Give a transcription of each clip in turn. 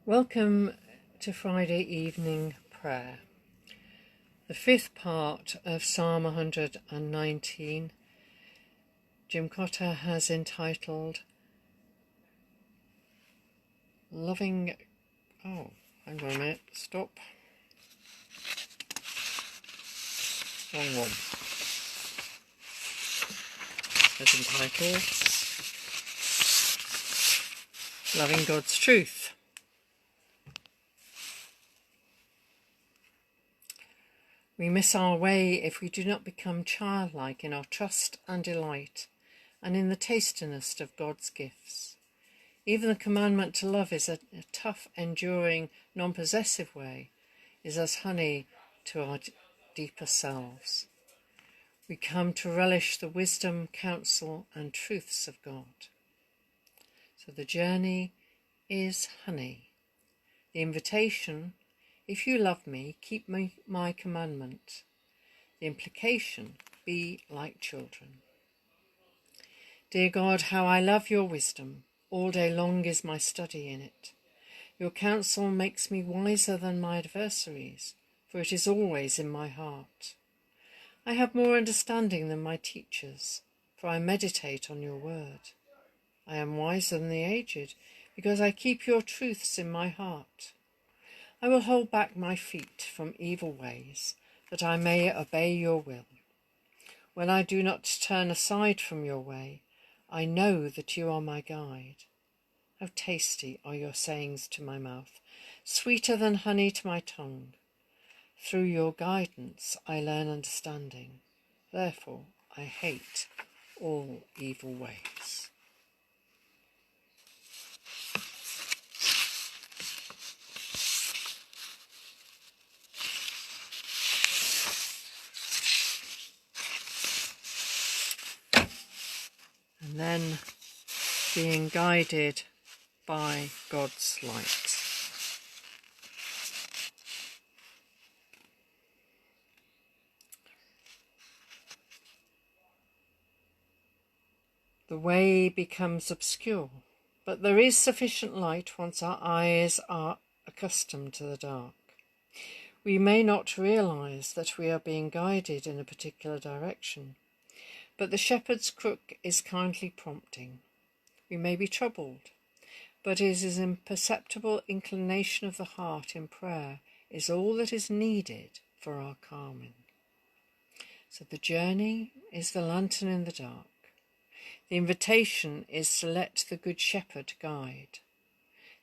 Welcome to Friday evening prayer, the fifth part of Psalm 119. Jim Cotter has entitled Loving... Oh, hang on a minute, stop. Wrong one. It's entitled Loving God's Truth. We miss our way if we do not become childlike in our trust and delight, and in the tastiness of God's gifts. Even the commandment to love is a tough, enduring, non-possessive way, is as honey to our deeper selves. We come to relish the wisdom, counsel, and truths of God. So the journey is honey. The invitation, if you love me, keep my commandment. The implication, be like children. Dear God, how I love your wisdom. All day long is my study in it. Your counsel makes me wiser than my adversaries, for it is always in my heart. I have more understanding than my teachers, for I meditate on your word. I am wiser than the aged, because I keep your truths in my heart. I will hold back my feet from evil ways, that I may obey your will. When I do not turn aside from your way, I know that you are my guide. How tasty are your sayings to my mouth, sweeter than honey to my tongue. Through your guidance I learn understanding. Therefore I hate all evil ways. And then being guided by God's light. The way becomes obscure, but there is sufficient light once our eyes are accustomed to the dark. We may not realize that we are being guided in a particular direction, but the shepherd's crook is kindly prompting. We may be troubled, but it is an imperceptible inclination of the heart in prayer is all that is needed for our calming. So the journey is the lantern in the dark. The invitation is to let the Good Shepherd guide.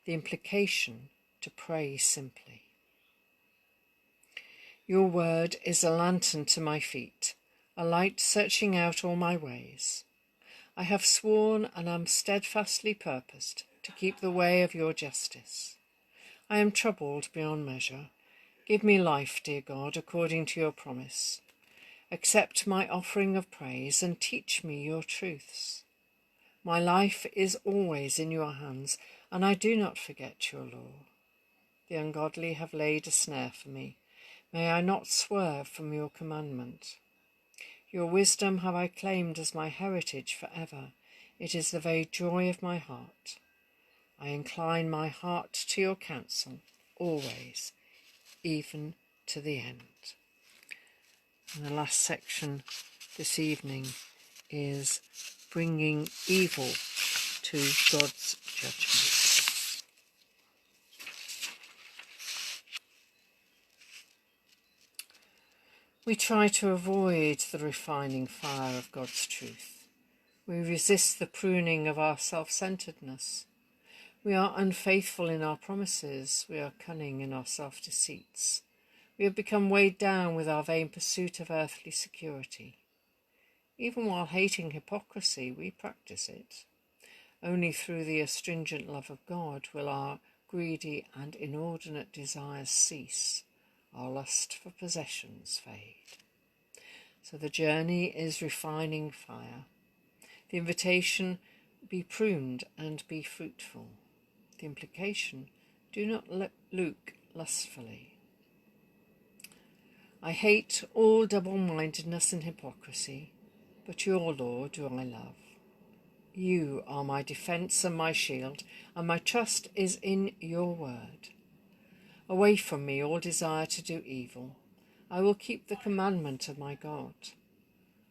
The implication to pray simply. Your word is a lantern to my feet, a light searching out all my ways. I have sworn and am steadfastly purposed to keep the way of your justice. I am troubled beyond measure. Give me life, dear God, according to your promise. Accept my offering of praise and teach me your truths. My life is always in your hands, and I do not forget your law. The ungodly have laid a snare for me. May I not swerve from your commandment. Your wisdom have I claimed as my heritage forever. It is the very joy of my heart. I incline my heart to your counsel, always, even to the end. And the last section this evening is bringing evil to God's judgment. We try to avoid the refining fire of God's truth. We resist the pruning of our self-centeredness. We are unfaithful in our promises. We are cunning in our self-deceits. We have become weighed down with our vain pursuit of earthly security. Even while hating hypocrisy, we practice it. Only through the astringent love of God will our greedy and inordinate desires cease, our lust for possessions fade. So the journey is refining fire. The invitation, be pruned and be fruitful. The implication, do not look lustfully. I hate all double-mindedness and hypocrisy, but your law do I love. You are my defence and my shield, and my trust is in your word. Away from me all desire to do evil. I will keep the commandment of my God.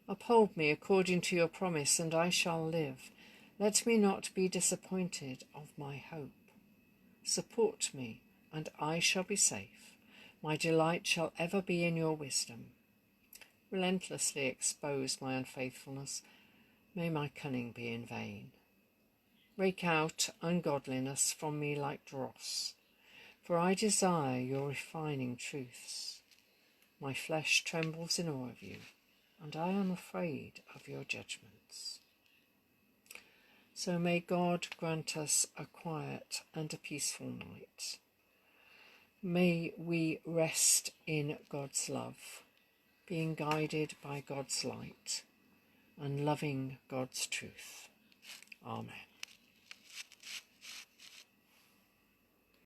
Uphold me according to your promise, and I shall live. Let me not be disappointed of my hope. Support me, and I shall be safe. My delight shall ever be in your wisdom. Relentlessly expose my unfaithfulness. May my cunning be in vain. Rake out ungodliness from me like dross, for I desire your refining truths. My flesh trembles in awe of you, and I am afraid of your judgments. So may God grant us a quiet and a peaceful night. May we rest in God's love, being guided by God's light and loving God's truth. Amen.